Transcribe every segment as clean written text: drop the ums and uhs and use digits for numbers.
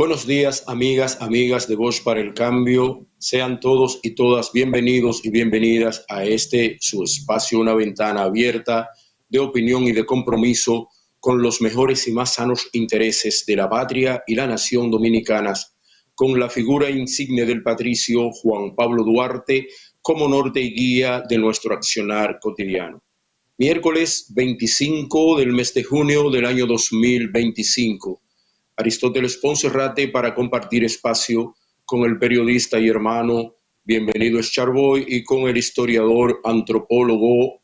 Buenos días, amigas de Voz para el Cambio. Sean todos y todas bienvenidos y bienvenidas a este su espacio, una ventana abierta de opinión y de compromiso con los mejores y más sanos intereses de la patria y la nación dominicanas, con la figura insigne del patricio Juan Pablo Duarte como norte y guía de nuestro accionar cotidiano. Miércoles 25 del mes de junio del año 2025. Aristóteles Ponce para compartir espacio con el periodista y hermano Bienvenido Charboy y con el historiador, antropólogo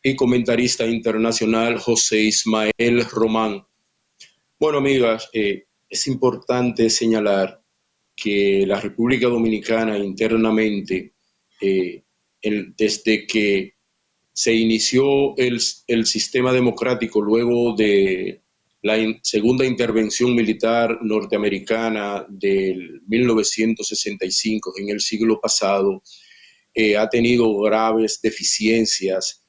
y comentarista internacional José Ismael Román. Bueno, amigas, es importante señalar que la República Dominicana internamente, desde que se inició el sistema democrático luego de la segunda intervención militar norteamericana del 1965 en el siglo pasado, ha tenido graves deficiencias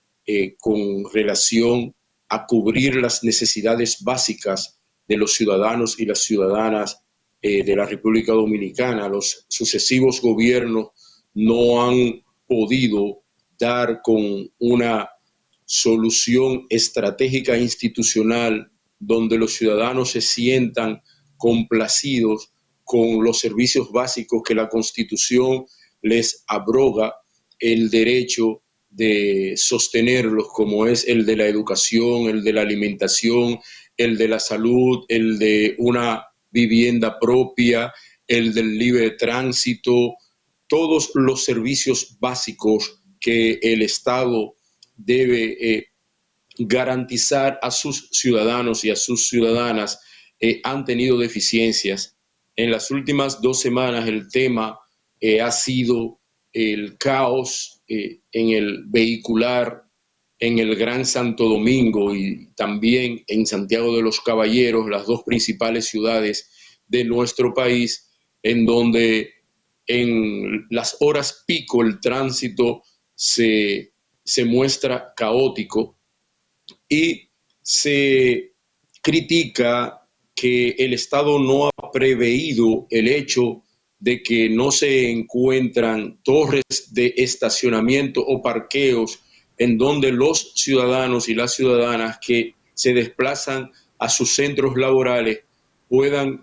con relación a cubrir las necesidades básicas de los ciudadanos y las ciudadanas de la República Dominicana. Los sucesivos gobiernos no han podido dar con una solución estratégica e institucional donde los ciudadanos se sientan complacidos con los servicios básicos que la Constitución les abroga el derecho de sostenerlos, como es el de la educación, el de la alimentación, el de la salud, el de una vivienda propia, el del libre tránsito, todos los servicios básicos que el Estado debe garantizar a sus ciudadanos y a sus ciudadanas han tenido deficiencias. En las últimas 2 semanas el tema ha sido el caos en el vehicular en el Gran Santo Domingo y también en Santiago de los Caballeros, las dos principales ciudades de nuestro país, en donde en las horas pico el tránsito se muestra caótico y se critica que el Estado no ha preveído el hecho de que no se encuentran torres de estacionamiento o parqueos en donde los ciudadanos y las ciudadanas que se desplazan a sus centros laborales puedan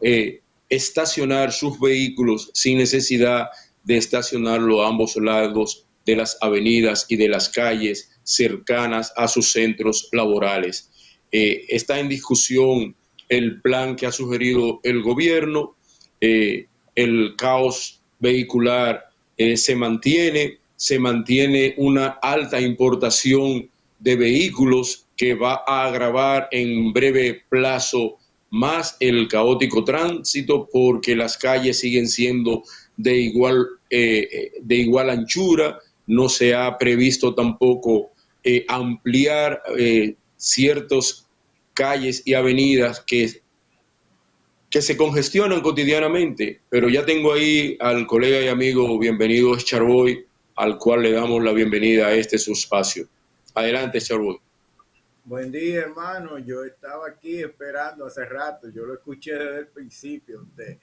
estacionar sus vehículos sin necesidad de estacionarlo a ambos lados de las avenidas y de las calles cercanas a sus centros laborales. Está en discusión el plan que ha sugerido el gobierno, el caos vehicular se mantiene una alta importación de vehículos que va a agravar en breve plazo más el caótico tránsito porque las calles siguen siendo de igual anchura. No se ha previsto tampoco ampliar ciertas calles y avenidas que se congestionan cotidianamente, pero ya tengo ahí al colega y amigo Bienvenido Charboy, al cual le damos la bienvenida a este su espacio. Adelante, Charboy. Buen día, hermano. Yo estaba aquí esperando hace rato. Yo lo escuché desde el principio. Usted.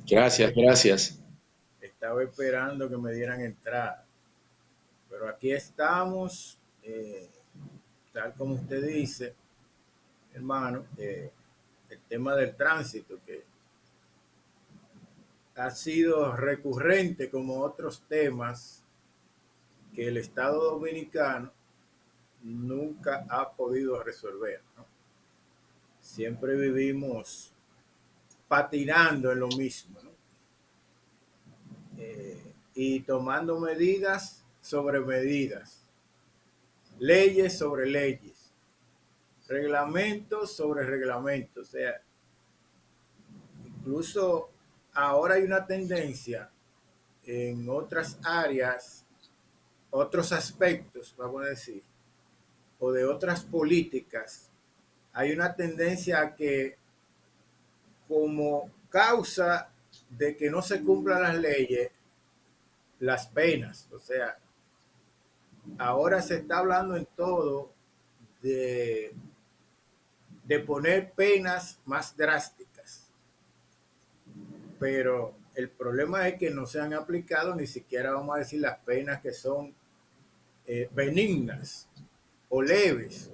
Gracias, gracias. Estaba esperando que me dieran entrada. Pero aquí estamos, tal como usted dice, hermano, el tema del tránsito, que ha sido recurrente como otros temas que el Estado Dominicano nunca ha podido resolver, ¿no? Siempre vivimos patinando en lo mismo, ¿no? Y tomando medidas sobre medidas, leyes sobre leyes, reglamentos sobre reglamentos. O sea, incluso ahora hay una tendencia en otras áreas, otros aspectos, vamos a decir, o de otras políticas, hay una tendencia a que como causa de que no se cumplan las leyes, las penas. O sea, ahora se está hablando en todo de, de poner penas más drásticas. pero el problema es que no se han aplicado ni siquiera, vamos a decir, las penas que son benignas o leves.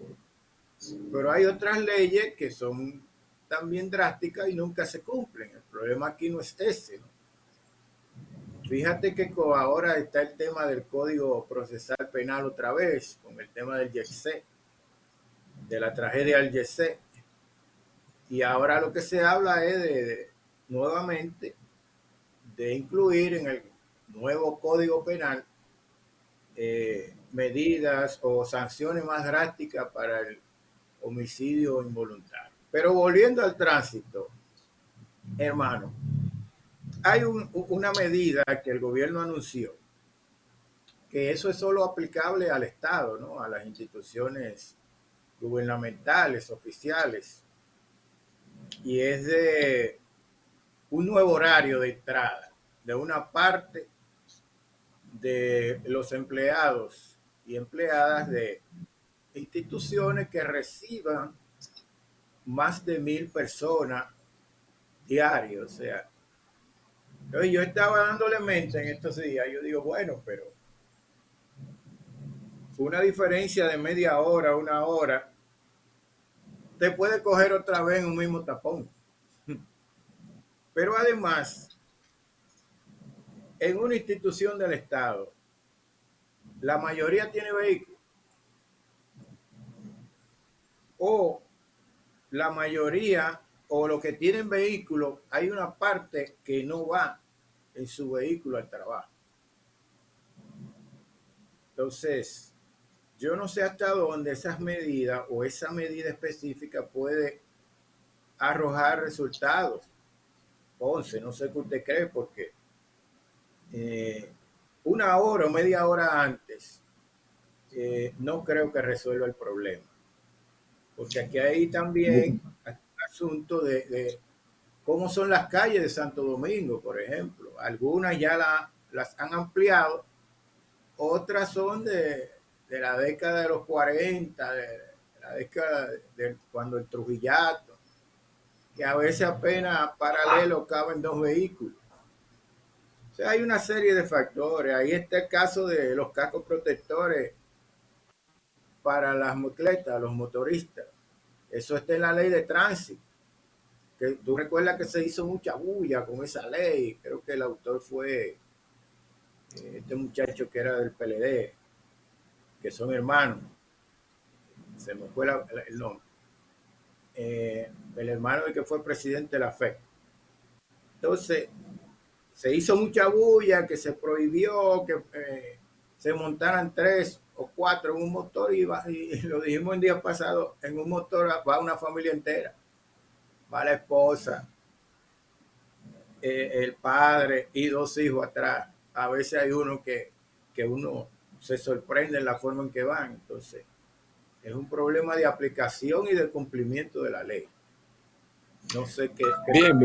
Pero hay otras leyes que son también drásticas y nunca se cumplen. El problema aquí no es ese, ¿no? Fíjate que ahora está el tema del Código Procesal Penal otra vez, con el tema del YECSE, de la tragedia del YECSE. Y ahora lo que se habla es nuevamente de incluir en el nuevo Código Penal medidas o sanciones más drásticas para el homicidio involuntario. Pero volviendo al tránsito, hermano, hay una medida que el gobierno anunció, que eso es solo aplicable al Estado, ¿no? A las instituciones gubernamentales, oficiales, y es de un nuevo horario de entrada de una parte de los empleados y empleadas de instituciones que reciban más de 1,000 personas diarios. O sea, yo estaba dándole mente en estos días, yo digo, bueno, pero fue una diferencia de media hora, una hora, te puede coger otra vez en un mismo tapón. Pero además, en una institución del Estado, la mayoría tiene vehículos. O la mayoría, o los que tienen vehículos, hay una parte que no va en su vehículo al trabajo. Entonces, yo no sé hasta dónde esas medidas o esa medida específica puede arrojar resultados. Ponce, no sé qué usted cree, porque una hora o media hora antes no creo que resuelva el problema. Porque aquí hay también un asunto de cómo son las calles de Santo Domingo, por ejemplo. Algunas ya las han ampliado, otras son de la década de los 40, de la década de cuando el Trujillato, que a veces apenas paralelo caben 2 vehículos. O sea, hay una serie de factores. Ahí está el caso de los cascos protectores para las motocicletas, los motoristas. Eso está en la ley de tránsito. Que tú recuerdas que se hizo mucha bulla con esa ley. Creo que el autor fue este muchacho que era del PLD, que son hermanos. Se me fue el nombre. El hermano de que fue presidente de la FED. Entonces, se hizo mucha bulla, que se prohibió que se montaran 3 o 4 en un motor y lo dijimos el día pasado, en un motor va una familia entera, va la esposa, el padre y 2 hijos atrás. A veces hay uno que uno se sorprende en la forma en que van. Entonces, es un problema de aplicación y de cumplimiento de la ley. No sé qué. Bien,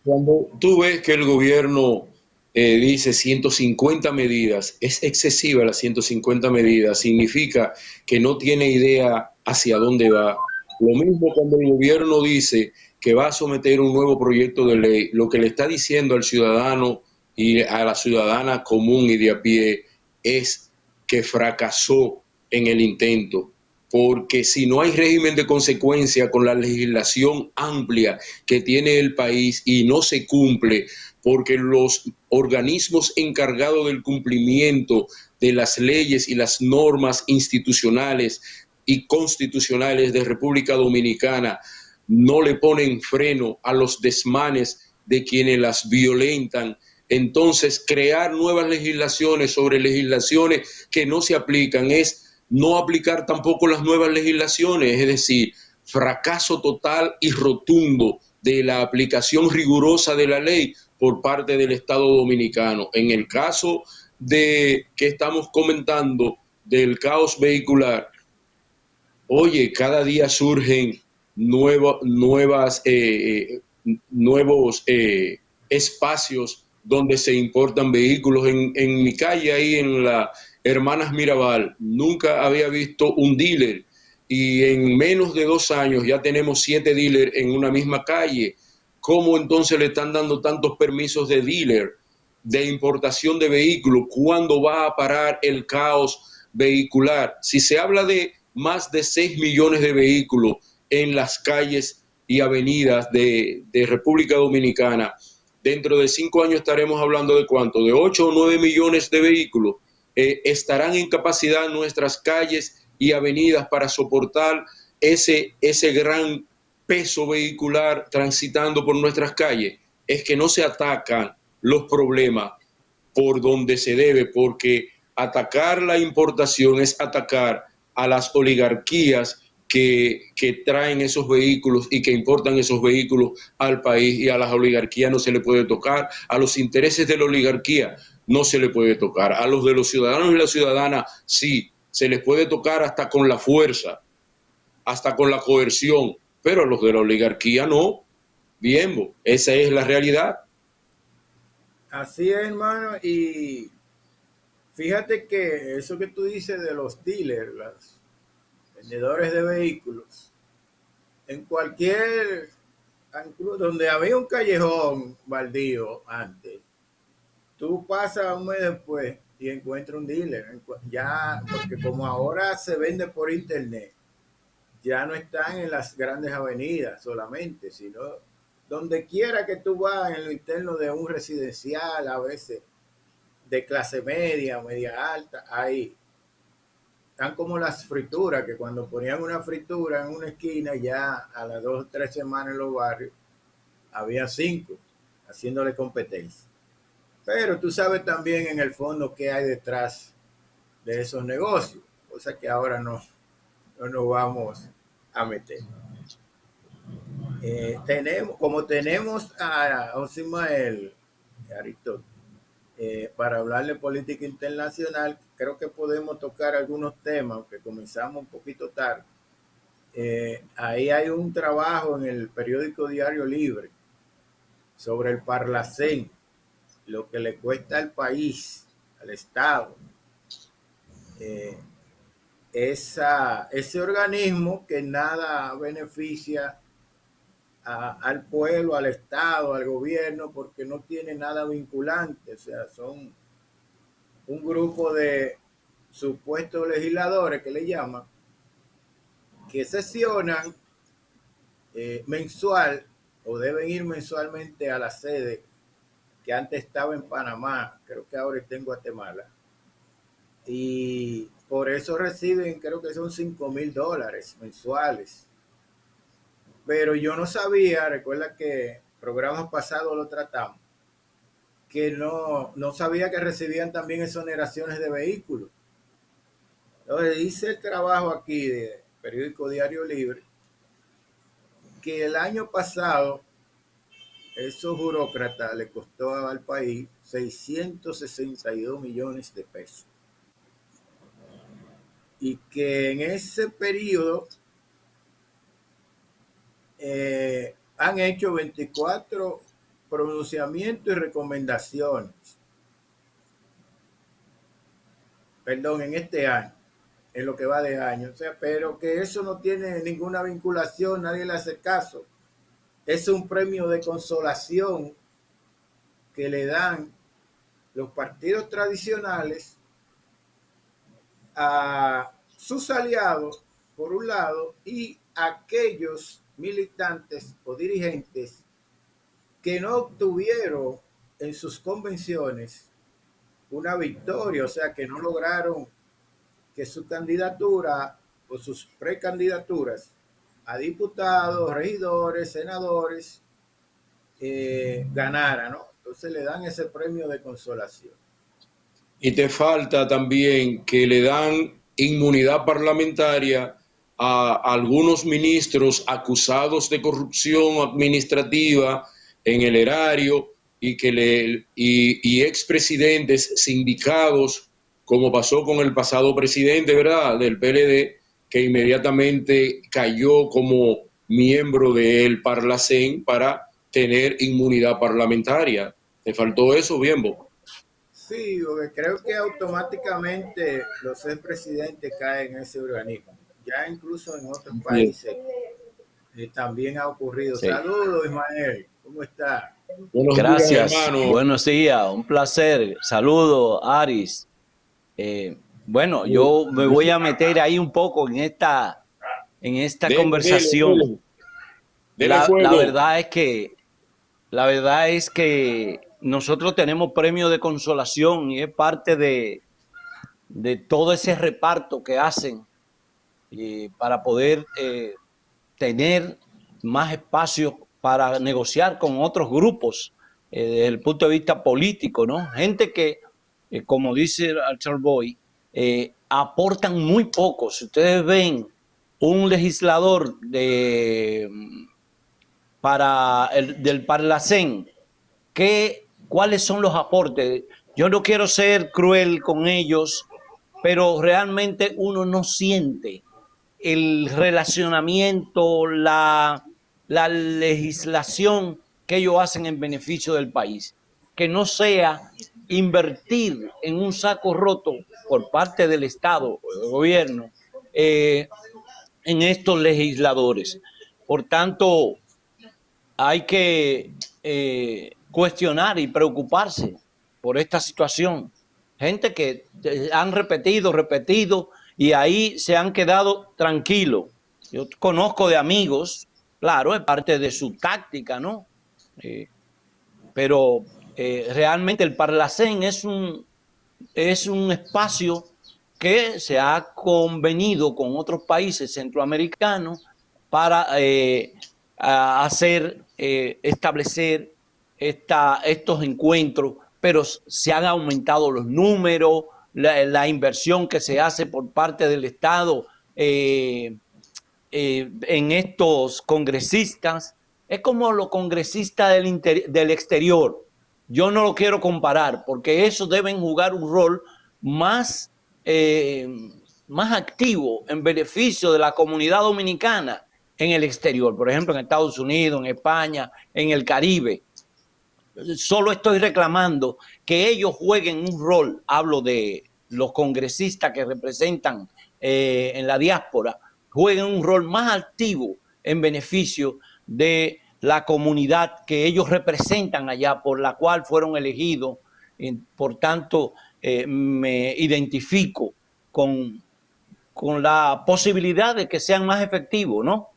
cuando tú ves que el gobierno dice 150 medidas, es excesiva las 150 medidas, significa que no tiene idea hacia dónde va. Lo mismo cuando el gobierno dice que va a someter un nuevo proyecto de ley, lo que le está diciendo al ciudadano y a la ciudadana común y de a pie es que fracasó en el intento, porque si no hay régimen de consecuencia con la legislación amplia que tiene el país y no se cumple, porque los organismos encargados del cumplimiento de las leyes y las normas institucionales y constitucionales de República Dominicana no le ponen freno a los desmanes de quienes las violentan, entonces crear nuevas legislaciones sobre legislaciones que no se aplican es no aplicar tampoco las nuevas legislaciones, es decir, fracaso total y rotundo de la aplicación rigurosa de la ley por parte del Estado Dominicano. En el caso de que estamos comentando del caos vehicular, oye, cada día surgen nuevos espacios donde se importan vehículos. En mi calle, ahí en la Hermanas Mirabal, nunca había visto un dealer y en menos de 2 años ya tenemos 7 dealers en una misma calle cómo entonces le están dando tantos permisos de dealer, de importación de vehículos. ¿Cuándo va a parar el caos vehicular? Si se habla de más de 6 millones de vehículos en las calles y avenidas de República Dominicana, dentro de 5 años estaremos hablando de cuánto, de 8 o 9 millones de vehículos. Estarán en capacidad nuestras calles y avenidas para soportar ese gran peso vehicular transitando por nuestras calles. Es que no se atacan los problemas por donde se debe, porque atacar la importación es atacar a las oligarquías que traen esos vehículos y que importan esos vehículos al país, y a las oligarquías no se le puede tocar, a los intereses de la oligarquía no se le puede tocar, a los de los ciudadanos y las ciudadanas sí, se les puede tocar hasta con la fuerza, hasta con la coerción, pero a los de la oligarquía no. Bien, esa es la realidad. Así es, hermano, y fíjate que eso que tú dices de los dealers, los vendedores de vehículos, en cualquier, donde había un callejón baldío antes, tú pasas un mes después y encuentras un dealer, ya, porque como ahora se vende por internet, ya no están en las grandes avenidas solamente, sino donde quiera que tú vas en lo interno de un residencial, a veces de clase media, media alta, ahí están como las frituras, que cuando ponían una fritura en una esquina, ya a las 2 o 3 semanas en los barrios, había 5 haciéndole competencia. Pero tú sabes también en el fondo qué hay detrás de esos negocios, cosa que ahora no nos vamos a meter. Como tenemos a Osimael Aristóteles, para hablar de política internacional, creo que podemos tocar algunos temas, aunque comenzamos un poquito tarde. Ahí hay un trabajo en el periódico Diario Libre sobre el Parlacén, lo que le cuesta al país, al Estado, eh, ese organismo que nada beneficia al pueblo, al Estado, al gobierno, porque no tiene nada vinculante. O sea, son un grupo de supuestos legisladores que le llaman, que sesionan mensual o deben ir mensualmente a la sede que antes estaba en Panamá, creo que ahora está en Guatemala, y por eso reciben, creo que son $5,000 mensuales. Pero yo no sabía, recuerda que programas pasados lo tratamos, que no sabía que recibían también exoneraciones de vehículos. Entonces dice el trabajo aquí de periódico Diario Libre que el año pasado esos burócratas le costó al país 662 millones de pesos. Y que en ese periodo han hecho 24 pronunciamientos y recomendaciones. Perdón, en este año, en lo que va de año. O sea, pero que eso no tiene ninguna vinculación, nadie le hace caso. Es un premio de consolación que le dan los partidos tradicionales a sus aliados, por un lado, y aquellos militantes o dirigentes que no obtuvieron en sus convenciones una victoria, o sea, que no lograron que su candidatura o sus precandidaturas a diputados, regidores, senadores ganara, ¿no? Entonces le dan ese premio de consolación. Y te falta también que le dan inmunidad parlamentaria a algunos ministros acusados de corrupción administrativa en el erario, y expresidentes sindicados, como pasó con el pasado presidente, ¿verdad?, del PLD, que inmediatamente cayó como miembro del Parlacén para tener inmunidad parlamentaria. ¿Te faltó eso, Bienbo? Sí, porque creo que automáticamente los expresidentes caen en ese organismo. Ya incluso en otros Bien. países también ha ocurrido. Sí. Saludos, Ismael. ¿Cómo está? Buenos días, Gracias, hermano. buenos días, un placer. Saludos, Aris. Bueno, yo me voy a meter ahí un poco en esta Dele, dele, conversación. dele. Dele La fuego. verdad es que nosotros tenemos premio de consolación y es parte de todo ese reparto que hacen para poder tener más espacios para negociar con otros grupos desde el punto de vista político, ¿no? Gente que, como dice Charles Boy, aportan muy poco. Si ustedes ven un legislador del Parlacén, ¿cuáles son los aportes? Yo no quiero ser cruel con ellos, pero realmente uno no siente el relacionamiento, la legislación que ellos hacen en beneficio del país. Que no sea invertir en un saco roto por parte del Estado o del gobierno en estos legisladores. Por tanto, hay que cuestionar y preocuparse por esta situación. Gente que han repetido y ahí se han quedado tranquilos. Yo conozco de amigos, claro, es parte de su táctica, ¿no? Pero realmente el Parlacén es un espacio que se ha convenido con otros países centroamericanos para establecer estos encuentros, pero se han aumentado los números, la inversión que se hace por parte del Estado en estos congresistas. Es como los congresistas del exterior. Yo no lo quiero comparar porque esos deben jugar un rol más, eh, más activo en beneficio de la comunidad dominicana en el exterior, por ejemplo en Estados Unidos, en España, en el Caribe. Solo estoy reclamando que ellos jueguen un rol, hablo de los congresistas que representan en la diáspora, jueguen un rol más activo en beneficio de la comunidad que ellos representan allá, por la cual fueron elegidos. Por tanto, me identifico con, con la posibilidad de que sean más efectivos, ¿no?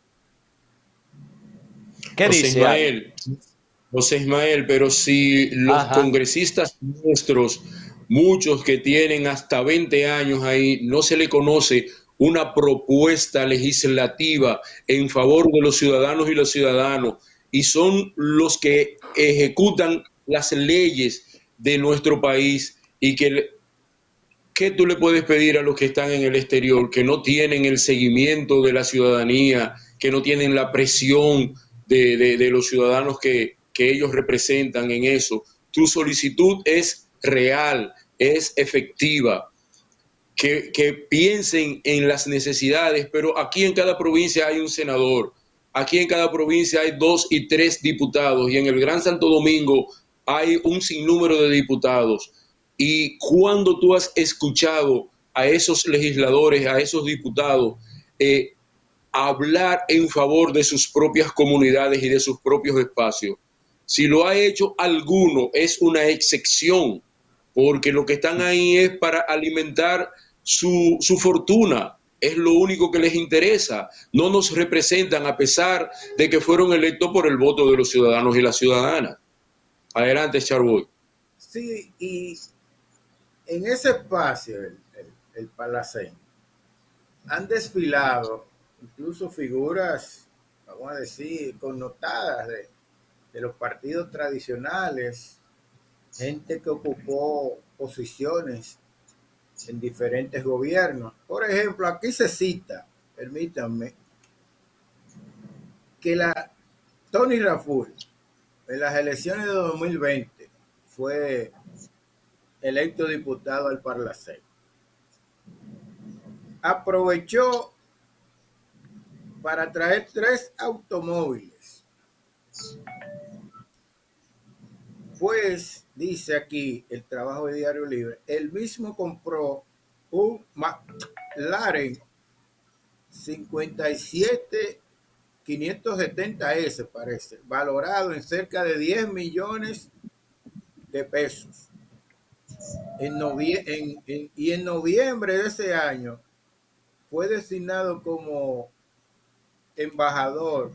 ¿Qué José dice Ari? Ismael, José Ismael, pero si los Ajá. congresistas nuestros, muchos que tienen hasta 20 años ahí, no se le conoce una propuesta legislativa en favor de los ciudadanos y los ciudadanos, y son los que ejecutan las leyes de nuestro país y que ¿qué tú le puedes pedir a los que están en el exterior, que no tienen el seguimiento de la ciudadanía, que no tienen la presión de los ciudadanos que ellos representan en eso? Tu solicitud es real, es efectiva, que piensen en las necesidades, pero aquí en cada provincia hay un senador, aquí en cada provincia hay 2 y 3 diputados y en el Gran Santo Domingo hay un sinnúmero de diputados. Y cuando tú has escuchado a esos legisladores, a esos diputados, hablar en favor de sus propias comunidades y de sus propios espacios, si lo ha hecho alguno, es una excepción, porque lo que están ahí es para alimentar su fortuna, es lo único que les interesa. No nos representan a pesar de que fueron electos por el voto de los ciudadanos y las ciudadanas. Adelante, Charboy. Sí, y en ese espacio, el Palacén, han desfilado incluso figuras, vamos a decir, connotadas de los partidos tradicionales, gente que ocupó posiciones en diferentes gobiernos. Por ejemplo, aquí se cita, permítanme, que Tony Raful en las elecciones de 2020 fue electo diputado al Parlacén. Aprovechó para traer 3 automóviles. Pues dice aquí el trabajo de Diario Libre, él mismo compró un McLaren 57 570S parece, valorado en cerca de 10 millones de pesos. Y en noviembre de ese año fue designado como embajador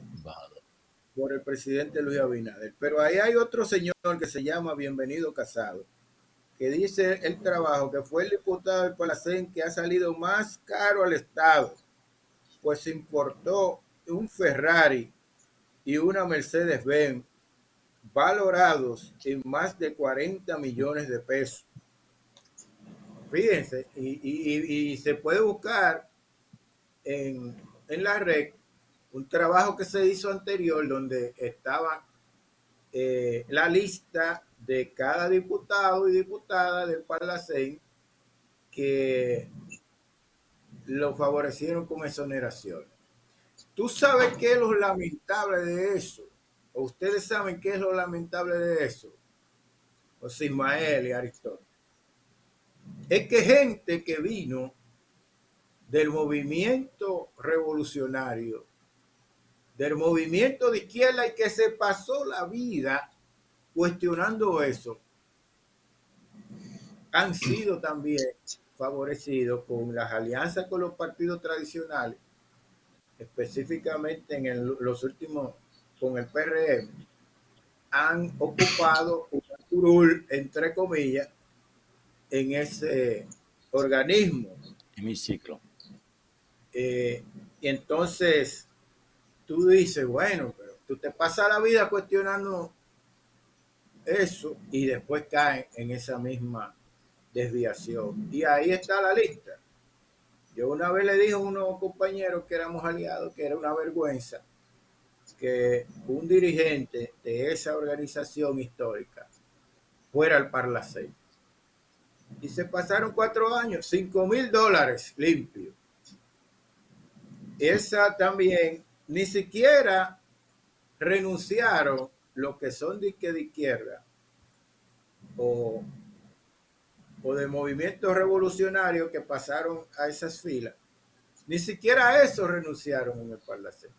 por el presidente Luis Abinader. Pero ahí hay otro señor que se llama Bienvenido Casado, que dice el trabajo que fue el diputado del Palacén que ha salido más caro al Estado, pues se importó un Ferrari y una Mercedes-Benz valorados en más de 40 millones de pesos. Fíjense, y se puede buscar en la red un trabajo que se hizo anterior donde estaba la lista de cada diputado y diputada del Parlacén que lo favorecieron con exoneración. ¿Tú sabes qué es lo lamentable de eso? ¿O ustedes saben qué es lo lamentable de eso? José Ismael y Aristóteles. Es que gente que vino del movimiento revolucionario, del movimiento de izquierda y que se pasó la vida cuestionando eso, han sido también favorecidos con las alianzas con los partidos tradicionales, específicamente en los últimos con el PRM, han ocupado una curul, entre comillas, en ese organismo. Hemiciclo. Y entonces tú dices, bueno, pero tú te pasas la vida cuestionando eso y después caen en esa misma desviación. Y ahí está la lista. Yo una vez le dije a unos compañeros que éramos aliados que era una vergüenza que un dirigente de esa organización histórica fuera al Parlacén. Y se pasaron 4 años, $5,000 limpios. Esa también, ni siquiera renunciaron los que son de izquierda o de movimientos revolucionarios que pasaron a esas filas. Ni siquiera a eso renunciaron en el Parlacén.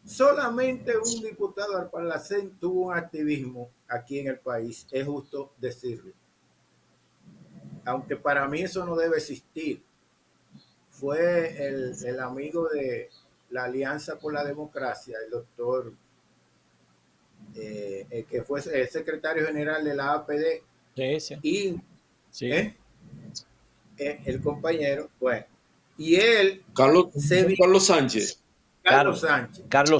Solamente un diputado al Parlacén tuvo un activismo aquí en el país, es justo decirlo. Aunque para mí eso no debe existir. Fue el amigo de la Alianza por la Democracia, el doctor, que fue el secretario general de la APD. Sí. Y Sí. el compañero, bueno, y él... Carlos Sánchez. Carlos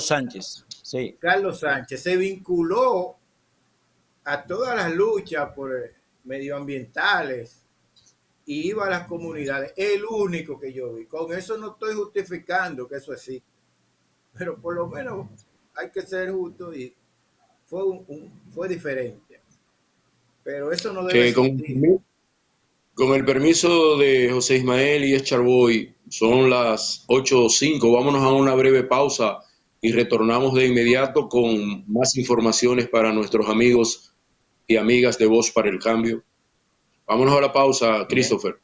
Sánchez, sí. Carlos Sánchez se vinculó a todas las luchas por medioambientales y iba a las comunidades, el único que yo vi. Con eso no estoy justificando que eso existe, pero por lo menos hay que ser justo y fue diferente. Pero eso no debe existir. Con el permiso de José Ismael y Escharboy, son las 8:05. Vámonos a una breve pausa y retornamos de inmediato con más informaciones para nuestros amigos y amigas de Voz para el Cambio. Vámonos a la pausa, Christopher.